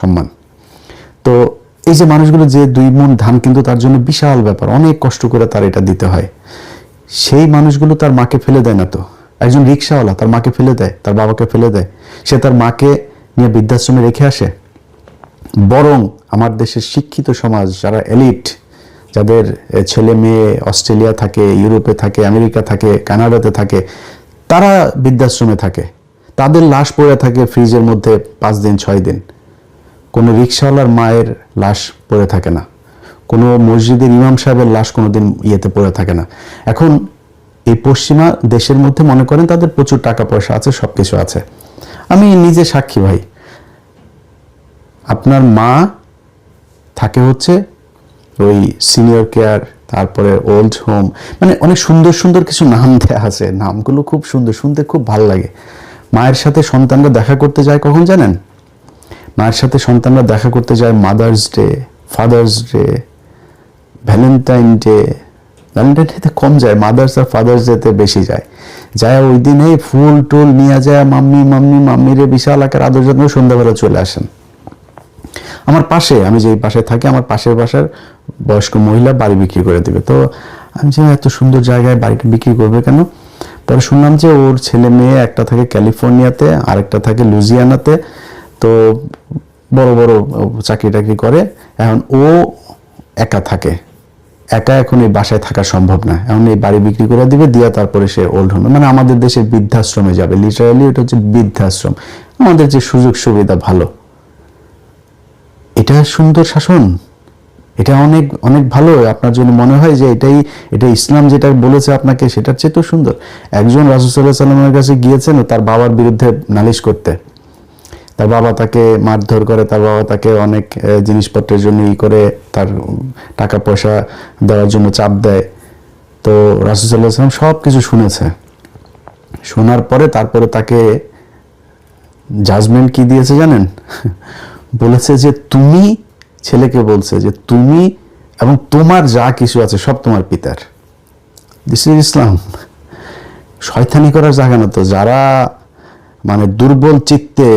সম্মান। তো এই যে মানুষগুলো যে 2 মণ ধান কিন্তু তার জন্য বিশাল ব্যাপার, অনেক কষ্ট করে তার এটা দিতে হয়। সেই মানুষগুলো তার মাকে ফেলে দেয় না তো। একজন রিক্সাওয়ালা তার মাকে ফেলে দেয়, তার বাবাকে ফেলে দেয়, সে তার মাকে নিয়ে বৃদ্ধাশ্রমে রেখে আসে? বরং আমার দেশের শিক্ষিত সমাজ, যারা এলিট, যাদের ছেলে মেয়ে অস্ট্রেলিয়া থাকে, ইউরোপে থাকে, আমেরিকা থাকে, কানাডাতে থাকে, তারা বৃদ্ধাশ্রমে থাকে, তাদের লাশ পড়ে থাকে ফ্রিজের মধ্যে 5 দিন 6 দিন। কোনো রিক্সাওয়ালার মায়ের লাশ পড়ে থাকে না, কোনো মসজিদের ইমাম সাহেবের লাশ কোনোদিন ইয়েতে পড়ে থাকে না। এখন এই পশ্চিমা দেশের মধ্যে মনে করেন তাদের প্রচুর টাকা পয়সা আছে, সবকিছু আছে। আমি নিজে সাক্ষী ভাই, আপনার মা থাকে হচ্ছে ওই সিনিয়র কেয়ার, তারপরে ওল্ড হোম, মানে অনেক সুন্দর সুন্দর কিছু নাম দেয়া আছে, নামগুলো খুব সুন্দর, শুনতে খুব ভালো লাগে। মায়ের সাথে সন্তানরা দেখা করতে যায় কখন জানেন? মায়ের সাথে সন্তানরা দেখা করতে যায় mother's day, father's day, Valentine day. Valentine ডেতে কম যায়, মাদার্স আর ফাদার্স ডেতে বেশি যায়। যায় ওই দিনে ফুল টুল নিয়ে যায়, মাম্মি মাম্মি মাম্মিরে বিশাল আকার আদর যত্ন, সন্ধ্যাবেলা চলে আসেন। আমার পাশে, আমি যেই পাশে থাকি, আমার পাশের বাসার বয়স্ক মহিলা বাড়ি বিক্রি করে দিবে। তো আমি যে এত সুন্দর জায়গায় বাড়িটা বিক্রি করবে কেন? পরে শুনলাম যে ওর ছেলে মেয়ে, একটা থাকে ক্যালিফোর্নিয়াতে, আরেকটা থাকে লুজিয়ানাতে, তো বড় বড় চাকরি টাকরি করে। এখন ও একা থাকে, একা এখন এই বাসায় থাকা সম্ভব না, এখন এই বাড়ি বিক্রি করে দিবে, দিয়া তারপরে সে ওল্ড হোমে, মানে আমাদের দেশের বৃদ্ধাশ্রমে যাবে। লিটারালি এটা হচ্ছে বৃদ্ধাশ্রম। আমাদের যে সুযোগ সুবিধা ভালো, এটা সুন্দর শাসন, এটা অনেক অনেক ভালো। আপনার জন্য মনে হয় যে এটা ইসলাম যেটা বলেছে আপনাকে, সেটার চেয়ে তো সুন্দর। একজন রাসূল সাল্লাল্লাহু আলাইহি ওয়াসাল্লামের কাছে গিয়েছেন তার বাবার বিরুদ্ধে নালিশ করতে। তার বাবা তাকে মারধর করে, তার বাবা তাকে অনেক জিনিসপত্রের জন্য করে, তার টাকা পয়সা দেওয়ার জন্য চাপ দেয়। তো রাসূল সাল্লাল্লাহু আলাইহি ওয়াসাল্লাম সব কিছু শুনেছে। শোনার পরে তারপরে তাকে জাজমেন্ট কি দিয়েছে জানেন? বলেছে যে তুমি, ছেলেকে বলছে যে তুমি এবং তোমার যা কিছু আছে সব তোমার পিতার। দিস ইজ ইসলাম। শয়তানি করার জায়গা না তো। যারা মানে দুর্বল চিত্তে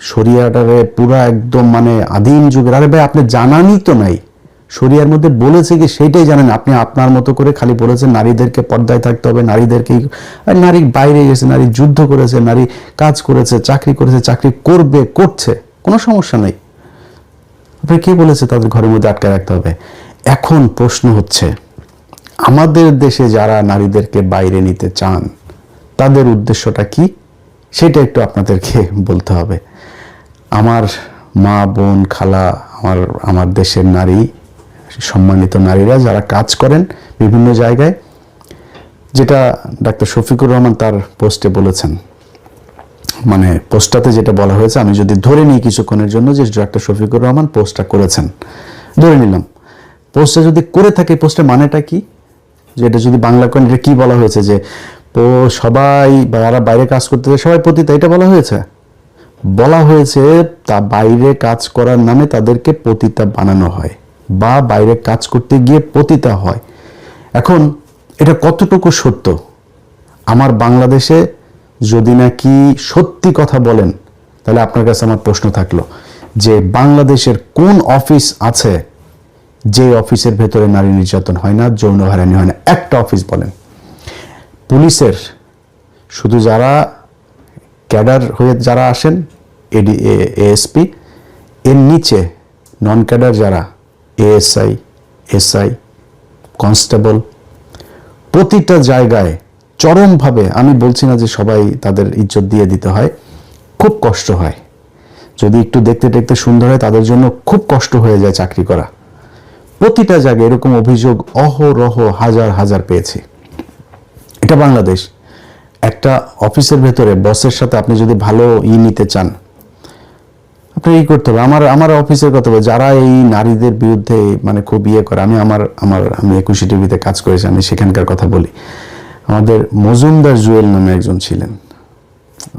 শরিয়াটারে পুরা একদম মানে আদিম যুগের, আরে ভাই আপনি জানানই তো নাই শরিয়ার মধ্যে বলেছে কি সেইটাই জানেন। আপনি আপনার মতো করে খালি বলেছেন নারীদেরকে পর্দায় থাকতে হবে, নারীদেরকে, নারী বাইরে গেছে, নারী যুদ্ধ করেছে, নারী কাজ করেছে, চাকরি করেছে, চাকরি করবে, করছে, কোনো সমস্যা নেই। আপনি কে বলেছে তাদের ঘরের মধ্যে আটকে রাখতে হবে? এখন প্রশ্ন হচ্ছে, আমাদের দেশে যারা নারীদেরকে বাইরে নিতে চান তাদের উদ্দেশ্যটা কি, সেটা একটু আপনাদেরকে বলতে হবে। আমার মা, বোন, খালা, আমার দেশের নারী, সম্মানিত নারীরা যারা কাজ করেন বিভিন্ন জায়গায়, যেটা ডাক্তার শফিকুর রহমান তার পোস্টে বলেছেন, মানে পোস্টটাতে যেটা বলা হয়েছে, আমি যদি ধরে নিই কিছুক্ষণের জন্য যে ডাক্তার শফিকুর রহমান পোস্টটা করেছেন, ধরে নিলাম পোস্টটা যদি করে থাকে, পোস্টের মানেটা কি, যেটা যদি বাংলা করেন, এটা কি বলা হয়েছে যে সবাই যারা বাইরে কাজ করতে যায় সবাই পতিতা, এটা বলা হয়েছে? বলা হয়েছে তা বাইরে কাজ করার নামে তাদেরকে পতিতা বানানো হয়, বা বাইরে কাজ করতে গিয়ে পতিতা হয়। এখন এটা কতটুকু সত্য? আমার বাংলাদেশে যদি নাকি সত্যি কথা বলেন, তাহলে আপনার কাছে আমার প্রশ্ন থাকলো যে বাংলাদেশের কোন অফিস আছে যে অফিসের ভেতরে নারী নির্যাতন হয় না, যৌন হয়রানি হয় না? একটা অফিস বলেন। পুলিশের শুধু যারা ক্যাডার হয়ে যারা আসেন, এএসপি, এর নিচে নন ক্যাডার যারা এএসআই, এসআই, কনস্টেবল, প্রতিটা জায়গায় চরমভাবে, আমি বলছি না যে সবাই তাদের ইজ্জত দিয়ে দিতে হয়, খুব কষ্ট হয়। যদি একটু দেখতে দেখতে সুন্দর হয় তাদের জন্য খুব কষ্ট হয়ে যায় চাকরি করা। প্রতিটা জায়গায় এরকম অভিযোগ অহরহ হাজার হাজার পেয়েছি। এটা বাংলাদেশ। একটা অফিসের ভেতরে বসের সাথে আপনি যদি ভালো নিতে চান, আপনি করতে হবে। আমার অফিসের কথা বলে যারা এই নারীদের বিরুদ্ধে মানে খুব করে, আমি 21 টিভিতে কাজ করেছি, আমি সেখানকার কথা বলি। আমাদের মজুমদার জুয়েল নামে একজন ছিলেন,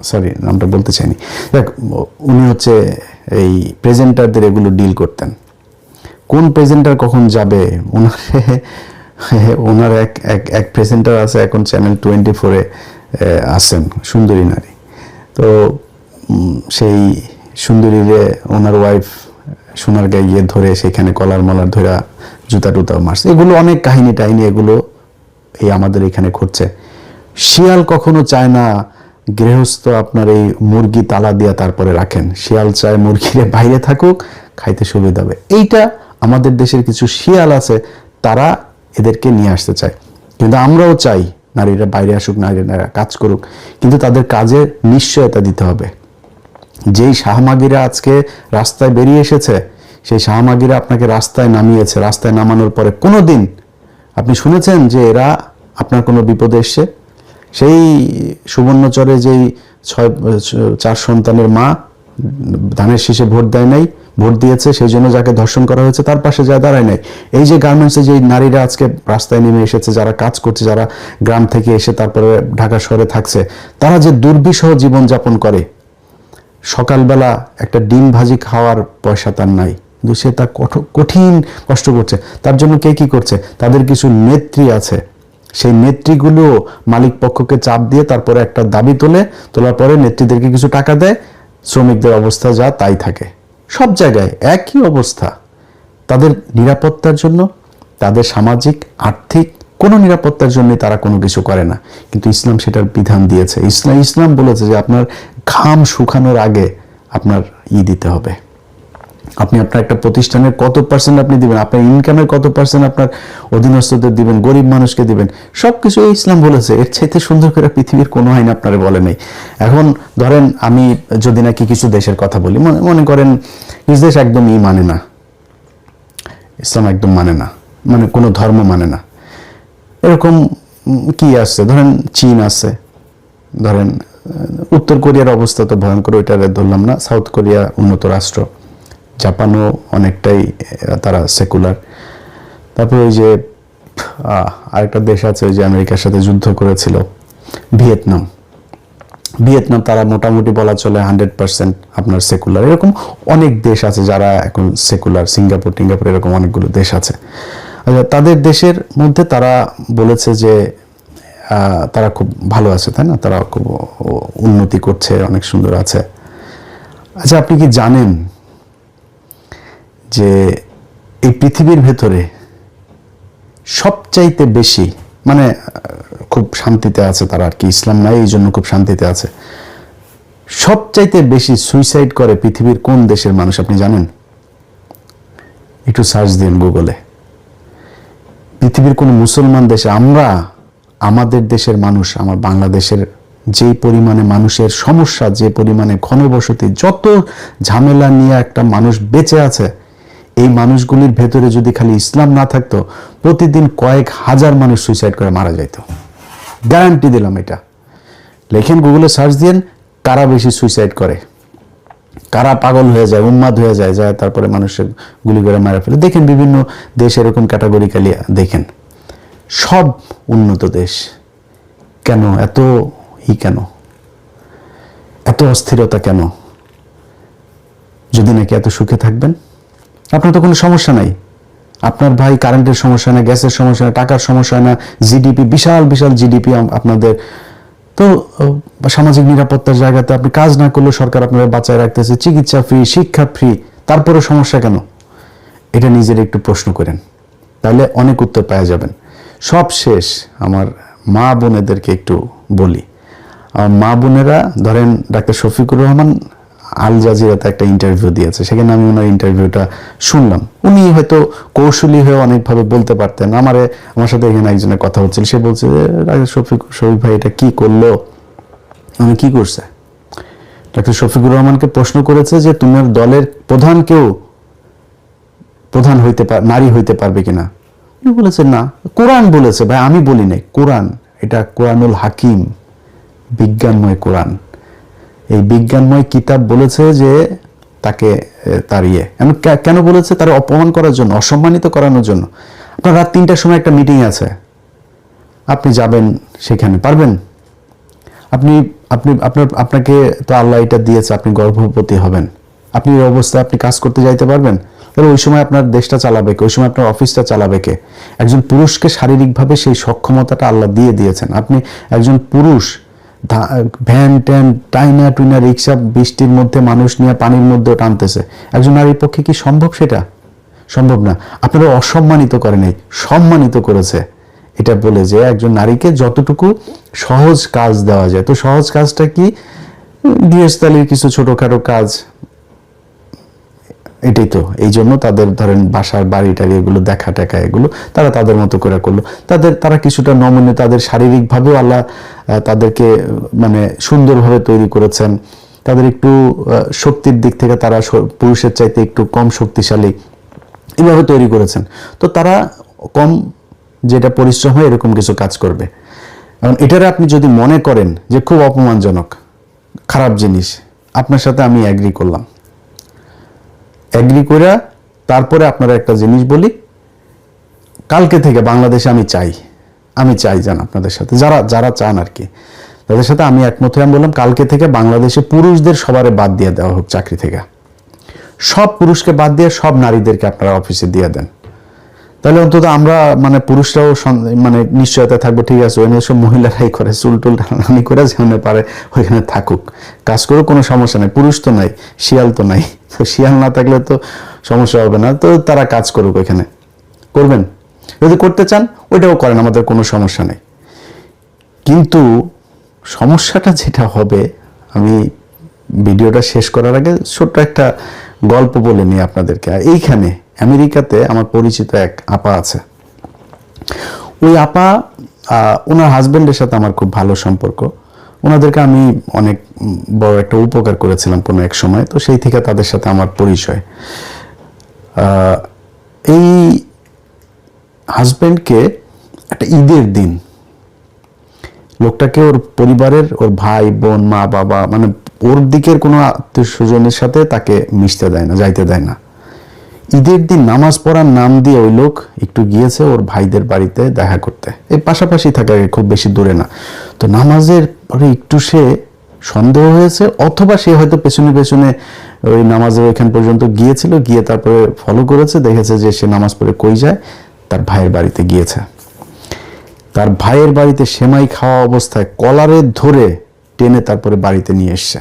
সরি নামটা বলতে চাইনি, দেখ উনি হচ্ছে এই প্রেজেন্টারদের এগুলো ডিল করতেন। কোন প্রেজেন্টার কখন যাবে, ওনার এক প্রেজেন্টার আছে এখন চ্যানেল 24-এ আছেন, সুন্দরী নারী। তো সেই সুন্দরীরে ওনার ওয়াইফ সোনার গায়ে ধরে সেখানে কলার মলার ধরে জুতা টুতা মারছে, এগুলো অনেক কাহিনী টাহিনী, এগুলো এই আমাদের এখানে ঘটছে। শিয়াল কখনো চায় না গৃহস্থ আপনার এই মুরগি তালা দিয়া তারপরে রাখেন, শিয়াল চায় মুরগিরে বাইরে থাকুক, খাইতে সুবিধা হবে। এইটা আমাদের দেশের কিছু শিয়াল আছে, তারা এদেরকে নিয়ে আসতে চায়, কিন্তু আমরাও চাই নারীরা বাইরে আসুক, নারীরা কাজ করুক, কিন্তু তাদের কাজে নিশ্চয়তা দিতে হবে। যেই শাহমাগিরা আজকে রাস্তায় বেরিয়ে এসেছে, সেই শাহমাগিরা আপনাকে রাস্তায় নামিয়েছে, রাস্তায় নামানোর পরে কোনোদিন আপনি শুনেছেন যে এরা আপনার কোনো বিপদে এসছে? সেই সুবর্ণচরে যেই 4 সন্তানের মা ধানের শীষে ভোট দেয় নাই, ভোট দিয়েছে, সেই জন্য যাকে ধর্ষণ করা হয়েছে তার পাশে যা দাঁড়ায় নাই। এই যে গার্মেন্টসে যে নারীরা আজকে রাস্তায় নেমে এসেছে, যারা কাজ করছে, যারা গ্রাম থেকে এসে তারপরে ঢাকা শহরে থাকছে, তারা যে দুর্বিষহ জীবনযাপন করে, সকালবেলা একটা ডিম ভাজি খাওয়ার পয়সা তার নাই, কিন্তু সে তার কঠিন কষ্ট করছে। তার জন্য কে কি করছে? তাদের কিছু নেত্রী আছে, সেই নেত্রীগুলো মালিক পক্ষকে চাপ দিয়ে তারপরে একটা দাবি তোলার পরে নেত্রীদেরকে কিছু টাকা দেয়, শ্রমিকদের অবস্থা যা তাই থাকে। সব জায়গায় একই অবস্থা। তাদের নিরাপত্তার জন্য, তাদের সামাজিক আর্থিক কোনো নিরাপত্তার জন্য তারা কোনো কিছু করে না, কিন্তু ইসলাম সেটার বিধান দিয়েছে। ইসলাম বলেছে যে আপনার ঘাম শুকানোর আগে আপনার দিতে হবে। আপনি আপনার একটা প্রতিষ্ঠানের কত % আপনি দিবেন, আপনার ইনকামের কত % আপনার অধীনস্থদের দিবেন, গরিব মানুষকে দিবেন, সবকিছু ইসলাম বলেছে। এর চাইতে সুন্দর করে পৃথিবীর কোনো আইন আপনারে বলে নাই। এখন ধরেন আমি যদি নাকি কিছু দেশের কথা বলি, মনে করেন কিছু দেশ একদমই মানে না, ইসলাম একদম মানে না, মানে কোনো ধর্ম মানে না, এরকম কি আছে? ধরেন চীন আছে, ধরেন উত্তর কোরিয়ার অবস্থা তো ভয়ঙ্কর, ওইটা ধরলাম না, সাউথ কোরিয়া উন্নত রাষ্ট্র, জাপানও অনেকটাই তারা সেকুলার। তারপরে ওই যে আরেকটা দেশ আছে ওই যে আমেরিকার সাথে যুদ্ধ করেছিল, ভিয়েতনাম, তারা মোটামুটি বলা চলে 100% আপনার সেকুলার। এরকম অনেক দেশ আছে যারা এখন সেকুলার, সিঙ্গাপুর এরকম অনেকগুলো দেশ আছে। তাদের দেশের মধ্যে তারা বলেছে যে তারা খুব ভালো আছে, তাই না? তারা খুব উন্নতি করছে, অনেক সুন্দর আছে। আচ্ছা, আপনি কি জানেন যে এই পৃথিবীর ভেতরে সবচাইতে বেশি, মানে খুব শান্তিতে আছে তারা, আর কি ইসলাম নাই এই জন্য খুব শান্তিতে আছে, সবচাইতে বেশি সুইসাইড করে পৃথিবীর কোন দেশের মানুষ আপনি জানেন? একটু সার্চ দিন গুগলে। পৃথিবীর কোন মুসলমান দেশে, আমাদের দেশের মানুষ, আমার বাংলাদেশের যে পরিমাণে মানুষের সমস্যা, যে পরিমাণে ঘনবসতি, যত ঝামেলা নিয়ে একটা মানুষ বেঁচে আছে, এই মানুষগুলির ভেতরে যদি খালি ইসলাম না থাকতো, প্রতিদিন কয়েক হাজার মানুষ সুইসাইড করে মারা যাইত। গ্যারান্টি দিলাম এটা। লেখেন গুগলে সার্চ দিন, কারা বেশি সুইসাইড করে, কারা পাগল হয়ে যায়, উন্মাদ হয়ে যায়, তারপরে মানুষের গুলি করে মারা ফেলে। দেখেন বিভিন্ন দেশ এরকম ক্যাটাগরিক্যালি দেখেন, সব উন্নত দেশ। কেন কেন এত অস্থিরতা কেন? যদি নাকি এত সুখে থাকবেন, আপনার তো কোনো সমস্যা নাই। আপনার ভাই কারেন্টের সমস্যা না, গ্যাসের সমস্যা না, টাকার সমস্যা না, জিডিপি বিশাল জিডিপি আপনাদের, তো সামাজিক নিরাপত্তার জায়গাতে আপনি কাজ না করলেও সরকার আপনাদের বাঁচায় রাখতেছে, চিকিৎসা ফ্রি, শিক্ষা ফ্রি, তারপরে সমস্যা কেন? এটা নিজের একটু প্রশ্ন করেন, তাহলে অনেক উত্তর পাওয়া যাবেন। সব শেষ, আমার মা বোনেদেরকে একটু বলি। আমার মা বোনেরা, ধরেন ডাক্তার শফিকুর রহমান আল জাজিরাতে একটা ইন্টারভিউ দিয়েছে, সেখানে আমি ওনার ইন্টারভিউটা শুনলাম। উনি হয়তো কৌশলী হয়ে অনেকভাবে বলতে পারতেন। আমার সাথে এখানে একজনের কথা হচ্ছিল, সে বলছে যে ডাক্তার শফিক ভাই এটা কি করলো, আমি কি করছে? ডাক্তার শফিকুর রহমানকে প্রশ্ন করেছে যে তোমার দলের প্রধান কেউ নারী হইতে পারবে কিনা? উনি বলেছে না, কোরআন বলেছে। ভাই আমি বলি নাই, কোরআন, এটা কোরআনুল হাকিম, বিজ্ঞানময় কোরআন। এই বিজ্ঞানময় কিতাব বলেছে যে তাকে কেন বলেছে? তার অপমান করার জন্য, অসম্মানিত করানোর জন্য। আপনার রাত 3টার সময় একটা মিটিং আছে, আপনি যাবেন সেখানে, পারবেন? আপনাকে তো আল্লাহ এটা দিয়েছে, আপনি গর্ভবতী হবেন, আপনি এই অবস্থায় আপনি কাজ করতে যাইতে পারবেন? তাহলে ওই সময় আপনার দেশটা চালাবে কে? ওই সময় আপনার অফিসটা চালাবে কে? একজন পুরুষকে শারীরিকভাবে সেই সক্ষমতাটা আল্লাহ দিয়েছেন। আপনি একজন পুরুষ ভ্যান ট্যান টাইনা টুইনা রিক্সা বৃষ্টির মধ্যে মানুষ নিয়ে পানির মধ্যে টানতেছে, একজন নারীর পক্ষে কি সম্ভব? সেটা সম্ভব না। আপনারা অসম্মানিত করে নাই, সম্মানিত করেছে, এটা বলে যে একজন নারীকে যতটুকু সহজ কাজ দেওয়া যায়। তো সহজ কাজটা কি? গৃহস্থালির কিছু ছোটখাটো কাজ, এটাই তো। এই জন্য তাদের ধরেন বাসার বাড়ি টাড়ি এগুলো দেখা টেকা এগুলো তারা তাদের মতো করে করলো। তারা কিছুটা নমনীয়, তাদের শারীরিকভাবেও আল্লাহ তাদেরকে মানে সুন্দরভাবে তৈরি করেছেন। তাদের একটু শক্তির দিক থেকে তারা পুরুষের চাইতে একটু কম শক্তিশালী, এভাবে তৈরি করেছেন। তো তারা কম যেটা পরিশ্রম হয় এরকম কিছু কাজ করবে। এখন এটারে আপনি যদি মনে করেন যে খুব অপমানজনক, খারাপ জিনিস, আপনার সাথে আমি অ্যাগ্রি করলাম। অ্যাগ্রি করে তারপরে আপনারা একটা জিনিস বলি, কালকে থেকে বাংলাদেশে আমি চাই যান আপনাদের সাথে, যারা চান আর কি, তাদের সাথে আমি একমত হয়ে আমি বললাম কালকে থেকে বাংলাদেশে পুরুষদের সবারে বাদ দিয়ে দেওয়া হোক চাকরি থেকে। সব পুরুষকে বাদ দিয়ে সব নারীদেরকে আপনারা অফিসে দিয়ে দেন। তাহলে অন্তত আমরা মানে পুরুষরাও মানে নিশ্চয়তা থাকবো, ঠিক আছে ওই সব মহিলারাই করে, চুলটুল টানানি করে যেখানে পারে ওইখানে থাকুক, কাজ করুক, কোনো সমস্যা নেই। পুরুষ তো নাই, শিয়াল তো নাই, তো শিয়াল না থাকলে তো সমস্যা হবে না। তো তারা কাজ করুক, ওইখানে করবেন, যদি করতে চান ওইটাও করেন, আমাদের কোনো সমস্যা নেই। কিন্তু সমস্যাটা যেটা হবে, আমি ভিডিওটা শেষ করার আগে ছোট্ট একটা গল্প বলে নিই আপনাদেরকে। এইখানে আমেরিকাতে আমার পরিচিত এক আপা আছে। ওই আপা, ওনার হাজবেন্ডের সাথে আমার খুব ভালো সম্পর্ক। ওনাদেরকে আমি অনেক বড় একটা উপকার করেছিলাম কোনো এক সময়, তো সেই থেকে তাদের সাথে আমার পরিচয়। এই হাজবেন্ডকে একটা ঈদের দিন লোকটাকে ওর পরিবারের, ওর ভাই বোন মা বাবা মানে ওর দিকের কোনো আত্মীয় স্বজনের সাথে তাকে মিশতে দেয় না, যাইতে দেয় না। ঈদের দিন নামাজ পড়ার নাম দিয়ে ওই লোক একটু গিয়েছে ওর ভাইদের বাড়িতে দেখা করতে, এই পাশাপাশি থাকে, খুব বেশি দূরে না। তো নামাজের পরে একটু সে সন্দেহ হয়েছে, অথবা সে হয়তো পেছনে পেছনে ওই নামাজের ওইখান পর্যন্ত গিয়েছিল, গিয়ে তারপরে ফলো করেছে, দেখেছে যে সে নামাজ পড়ে কই যায়, তার ভাইয়ের বাড়িতে গিয়েছে। তার ভাইয়ের বাড়িতে সেমাই খাওয়া অবস্থায় কলারে ধরে টেনে তারপরে বাড়িতে নিয়ে এসছে।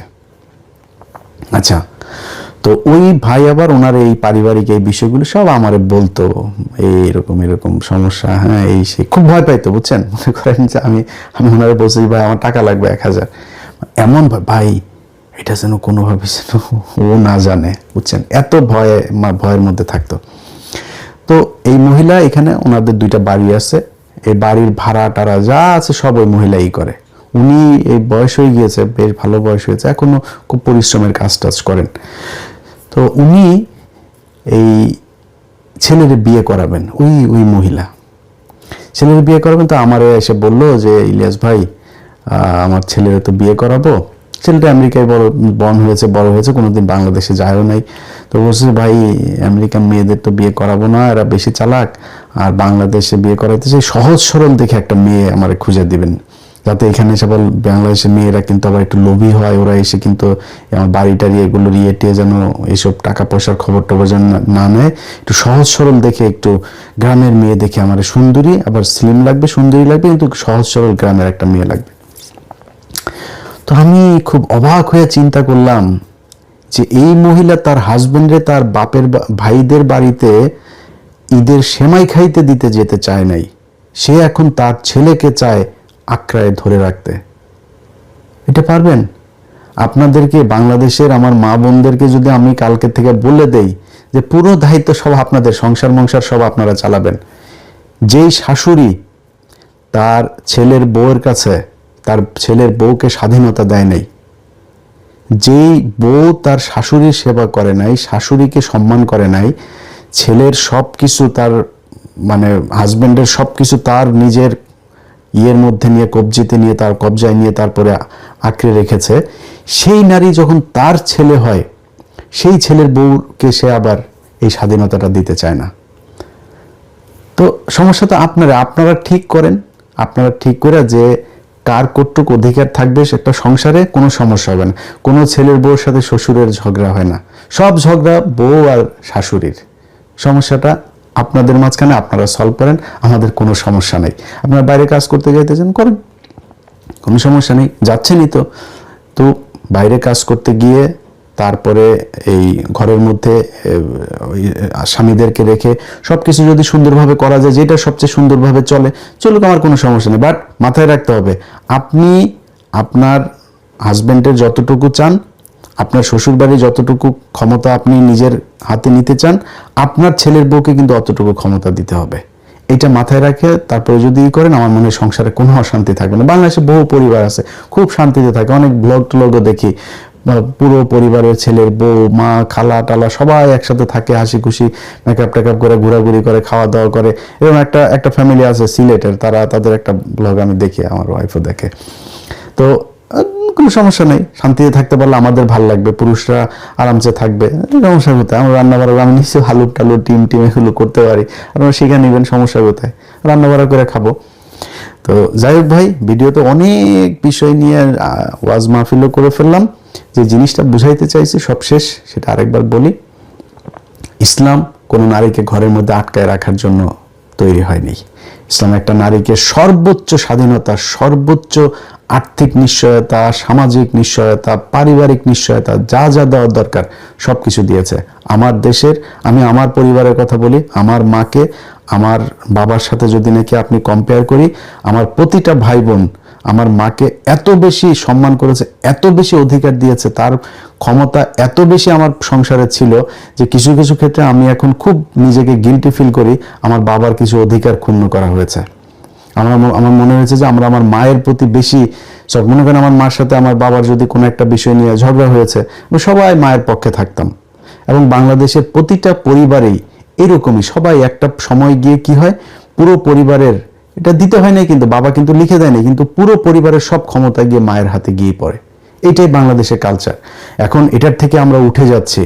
আচ্ছা, তো ওই ভাই আবার ওনার এই পারিবারিক এই বিষয়গুলো সব আমারে বলতো, এরকম এরকম সমস্যা, হ্যাঁ এই সে, খুব ভয় পাইতো বুঝছেন। মনে করেন যে আমি ওনারে বলছি ভাই আমার টাকা লাগবে 1000, এমন ভাই এটা যেন কোনোভাবে যেন ও না জানে, বুঝছেন, এত ভয়ের মধ্যে থাকতো। তো এই মহিলা এখানে, ওনাদের 2টা বাড়ি আছে, এই বাড়ির ভাড়া টাড়া যা আছে সব ওই মহিলাই করে। উনি এই বয়স হয়ে গিয়েছে, বেশ ভালো বয়স হয়েছে, এখনো খুব পরিশ্রমের কাজ টাজ করেন। তো উনি এই ছেলের বিয়ে করাবেন, ওই মহিলা ছেলের বিয়ে করাবেন। তো আমারে এসে বললো যে ইলিয়াস ভাই আমার ছেলের তো বিয়ে করাবো। ছেলেটা আমেরিকায় বড় হয়েছে, কোনোদিন বাংলাদেশে যায়ও নাই। তো বলছে ভাই আমেরিকান মেয়েদের তো বিয়ে করাবো না, এরা বেশি চালাক, আর বাংলাদেশে বিয়ে করাইতে চাই, সহজ সরল দেখে একটা মেয়ে আমার খুঁজে দিবেন, যাতে এখানে এসে বল বাংলাদেশের মেয়েরা কিন্তু আবার একটু লোভী হয়, ওরা এসে কিন্তু আমার বাড়ি টাড়ি এগুলো টিয়ে যেন এইসব টাকা পয়সার খবর টবর যেন না নেয়, একটু সহজ সরল দেখে, একটু গ্রামের মেয়ে দেখে, আমার সুন্দরী, আবার স্লিম লাগবে, সুন্দরী লাগবে, কিন্তু সহজ সরল গ্রামের একটা মেয়ে লাগবে। তো আমি খুব অবাক হয়ে চিন্তা করলাম যে এই মহিলা তার হাজবেন্ডে তার বাপের ভাইদের বাড়িতে ঈদের সেমাই খাইতে দিতে যেতে চায় নাই, সে এখন তার ছেলেকে চায় আঁকড়ায় ধরে রাখতে। এটা পারবেন? আপনাদেরকে, বাংলাদেশের আমার মা বোনদেরকে যদি আমি কালকে থেকে বলে দেই যে পুরো দায়িত্ব সব আপনাদের, সংসার সব আপনারা চালাবেন, যেই শাশুড়ি তার ছেলের বউয়ের কাছে তার ছেলের বউকে স্বাধীনতা দেয় নাই, যেই বউ তার শাশুড়ির সেবা করে নাই, শাশুড়িকে সম্মান করে নাই, ছেলের সব কিছু তার মানে হাজবেন্ডের সব কিছু তার নিজের ইয়ের মধ্যে নিয়ে, তার কবজায় নিয়ে তারপরে আঁকড়ে রেখেছে, সেই নারী যখন তার ছেলে হয়, সেই ছেলের বউকে সে আবার এই স্বাধীনতাটা দিতে চায় না। তো সমস্যা তো আপনারা ঠিক করেন, আপনারা ঠিক করে যে কার কতটুকু অধিকার থাকবে সেটা সংসারে, কোনো সমস্যা হবে না। কোনো ছেলের বউর সাথে শ্বশুরের ঝগড়া হয় না, সব ঝগড়া বউ আর শাশুড়ির। সমস্যাটা আপনাদের মাঝখানে, আপনারা সলভ করেন, আমাদের কোনো সমস্যা নেই। আপনারা বাইরে কাজ করতে যাইতেছেন, করেন, কোনো সমস্যা নেই, যাচ্ছেনই তো। তো বাইরে কাজ করতে গিয়ে তারপরে এই ঘরের মধ্যে স্বামীদেরকে রেখে সব কিছু যদি সুন্দরভাবে করা যায়, যেটা সবচেয়ে সুন্দরভাবে চলুক, আমার কোনো সমস্যা নেই। বাট মাথায় রাখতে হবে, আপনি আপনার হাজব্যান্ডের যতটুকু চান, আপনার শ্বশুরবাড়ির যতটুকু ক্ষমতা আপনি নিজের হাতে নিতে চান, আপনার ছেলের বউকে কিন্তু অতটুকু ক্ষমতা দিতে হবে। এটা মাথায় রাখে তারপরে যদি করেন, আমার মনে হয় সংসারে কোনো অশান্তি থাকবে না। বাংলাদেশে বহু পরিবার আছে খুব শান্তিতে থাকে, অনেক ব্লগ ট্লগও দেখি, পুরো পরিবারের ছেলের বউ, মা, খালা টালা সবাই একসাথে থাকে, হাসি খুশি মেকআপ টেকআপ করে, ঘোরাঘুরি করে, খাওয়া দাওয়া করে। এরকম একটা ফ্যামিলি আছে সিলেটের, তাদের একটা ব্লগ আমি দেখি, আমার ওয়াইফও দেখে। তো কোনো সমস্যা নেই, শান্তিতে থাকতে পারলে আমাদের ভালো লাগবে, পুরুষরা আরামসে থাকবে, সমস্যা কোথায়? আমরা রান্না বাড়া, আমি নিশ্চয়ই হালুর টালুর টিম এগুলো করতে পারি, আপনারা শিখে নেবেন, সমস্যা কোথায়? রান্না বাড়া করে খাবো। তো যাই হোক ভাই, ভিডিওতে অনেক বিষয় নিয়ে ওয়াজ মাহফিলও করে ফেললাম। যে জিনিসটা বুঝাইতে চাইছি সবশেষ সেটা আরেকবার বলি, ইসলাম কোনো নারীকে ঘরের মধ্যে আটকায় রাখার জন্য তৈরি হয়নি। ইসলাম একটা নারীকে সর্বোচ্চ স্বাধীনতা, সর্বোচ্চ আর্থিক নিশ্চয়তা, সামাজিক নিশ্চয়তা, পারিবারিক নিশ্চয়তা, যা যা দেওয়ার দরকার সব কিছু দিয়েছে। আমার দেশের, আমি আমার পরিবারের কথা বলি, আমার মাকে আমার বাবার সাথে যদি নাকি আপনি কম্পেয়ার করি, আমার প্রতিটা ভাই বোন আমার মাকে এত বেশি সম্মান করেছে, এত বেশি অধিকার দিয়েছে, তার ক্ষমতা এত বেশি আমার সংসারে ছিল যে কিছু কিছু ক্ষেত্রে আমি এখন খুব নিজেকে গিল্টি ফিল করি, আমার বাবার কিছু অধিকার ক্ষুণ্ণ করা হয়েছে। আমার মনে হয়েছে যে আমরা আমার মায়ের প্রতি বেশি, মনে করেন আমার মার সাথে আমার বাবার যদি কোনো একটা বিষয় নিয়ে ঝগড়া হয়েছে, সবাই মায়ের পক্ষে থাকতাম। এবং বাংলাদেশের প্রতিটা পরিবারেই এরকমই, সবাই একটা সময় গিয়ে কি হয়, পুরো পরিবারের, এটা দিতে হয় না কিন্তু, বাবা কিন্তু লিখে দেয়নি, কিন্তু পুরো পরিবারের সব ক্ষমতা গিয়ে মায়ের হাতে গিয়ে পড়ে। এটাই বাংলাদেশের কালচার। এখন এটার থেকে আমরা উঠে যাচ্ছি,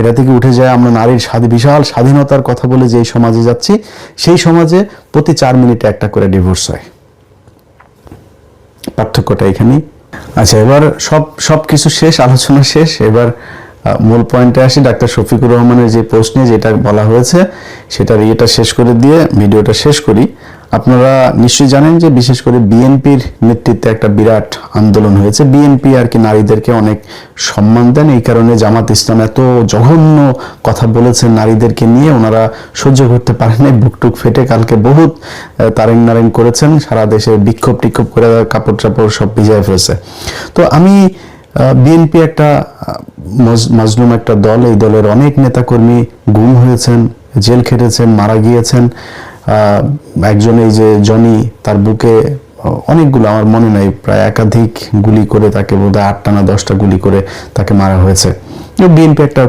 এটা থেকে উঠে যায় আমরা নারীর বিশাল স্বাধীনতার কথা বলে যে সমাজে যাচ্ছি, সেই সমাজে প্রতি 4 মিনিটে একটা করে ডিভোর্স হয়। পার্থক্যটা এখানেই। আচ্ছা, এবার সব কিছু শেষ, আলোচনা শেষ। এবার মূল পয়েন্টে আসি। ডাক্তার শফিকুর রহমানের যে পোস্ট নিয়ে যেটা বলা হয়েছে সেটার ইয়েটা শেষ করে দিয়ে ভিডিওটা শেষ করি। আপনারা নিশ্চয়ই জানেন যে বিশেষ করে বিএনপির নেতৃত্বে একটা বিরাট আন্দোলন হয়েছে। বিএনপি আর কি নারীদেরকে অনেক সম্মান দেন, এই কারণে জামাত ইসলাম এত জঘন্য কথা বলেছেন নারীদেরকে নিয়ে, ওনারা সহ্য করতে পারেন নাই, বুকটুক ফেটে কালকে বহুত তারেং নারেং করেছেন, সারা দেশে বিক্ষোভ টিক্ষোভ করে কাপড় চাপড় সব ভিজায় ফেলেছে। তো আমি বিএনপি একটা মাজলুম একটা দল, এই দলের অনেক নেতাকর্মী গুম হয়েছেন, জেল খেটেছেন, মারা গিয়েছেন। একজন এই যে জনি, তার বুকে অনেকগুলো, আমার মনে নাই, প্রায় একাধিক গুলি করে তাকে বোধহয় 8টা না 10টা গুলি করে তাকে মারা হয়েছে। বিএনপি একটা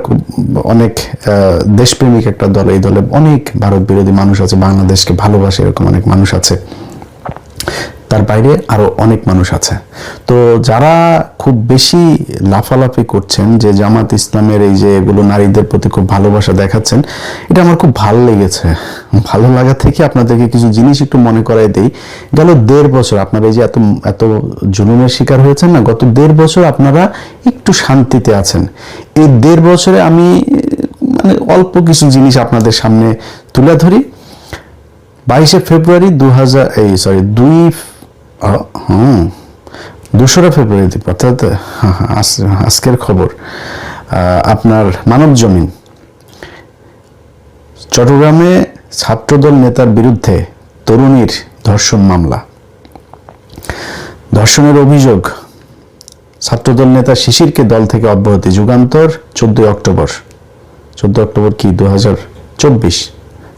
অনেক দেশপ্রেমিক একটা দল, এই দলে অনেক ভারত বিরোধী মানুষ আছে, বাংলাদেশকে ভালোবাসে এরকম অনেক মানুষ আছে, তার বাইরে আরো অনেক মানুষ আছে। তো যারা খুব বেশি লাফালাফি করছেন যে জামাত ইসলামের এই যে এগুলো নারীদের প্রতি খুব ভালোবাসা দেখাচ্ছেন, এটা আমার খুব ভালো লেগেছে। ভালো লাগা থেকে আপনাদেরকে কিছু জিনিস একটু মনে করাই দেই। গেল 1.5 বছর আপনারা এই যে এত জুলুমের শিকার হয়েছেন না, গত 1.5 বছর আপনারা একটু শান্তিতে আছেন। এই 1.5 বছরে আমি মানে অল্প কিছু জিনিস আপনাদের সামনে তুলে ধরি। 22শে ফেব্রুয়ারি 2রা ফেব্রুয়ারি, অর্থাৎ আজকের খবর, আপনার মানব জমিন, চট্টগ্রামে ছাত্রদল নেতার বিরুদ্ধে তরুণীর ধর্ষণ মামলা। ধর্ষণের অভিযোগ, ছাত্রদল নেতা শিশিরকে দল থেকে অব্যাহতি। যুগান্তর 14 অক্টোবর কি 2024,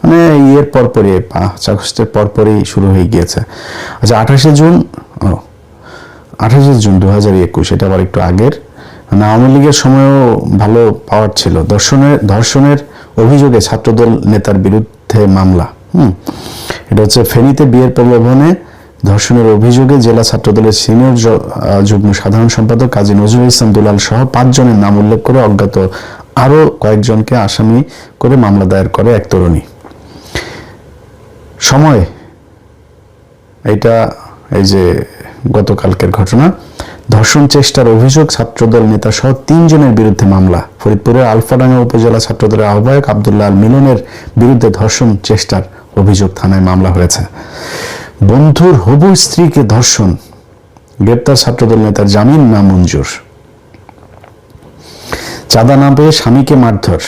মানে ইয়ের পরপরই, 5 আগস্টের পরপরই শুরু হয়ে গিয়েছে। আচ্ছা, 28শে জুন 2021, এটা আবার একটু আগের। আওয়ামী লীগের সময়ও ভালো পাওয়ার ছিল। ধর্ষণের অভিযোগে ছাত্রদল নেতার বিরুদ্ধে মামলা। এটা হচ্ছে ফেনীতে বিয়ের প্রলোভনে ধর্ষণের অভিযোগে জেলা ছাত্রদলের সিনিয়র যুগ্ম সাধারণ সম্পাদক কাজী নজরুল ইসলাম দুলাল সহ 5 জনের নাম উল্লেখ করে অজ্ঞাত আরো কয়েকজনকে আসামি করে মামলা দায়ের করে এক তরুণী। সময়, এটা এই যে গতকালকের ঘটনা। ধর্ষণ চেষ্টার অভিযোগ, ছাত্রদল নেতা সহ 3 জনের বিরুদ্ধে মামলা। ফরিদপুরের আলফাডাঙ্গা উপজেলা ছাত্রদলের আহ্বায়ক আব্দুল্লাহ আল মিলনের বিরুদ্ধে ধর্ষণ চেষ্টার অভিযোগ, থানায় মামলা হয়েছে। বন্ধুর হবু স্ত্রীকে ধর্ষণ, গ্রেপ্তার ছাত্রদল নেতার জামিন না মঞ্জুর। চাঁদা না পেয়ে স্বামীকে মারধর।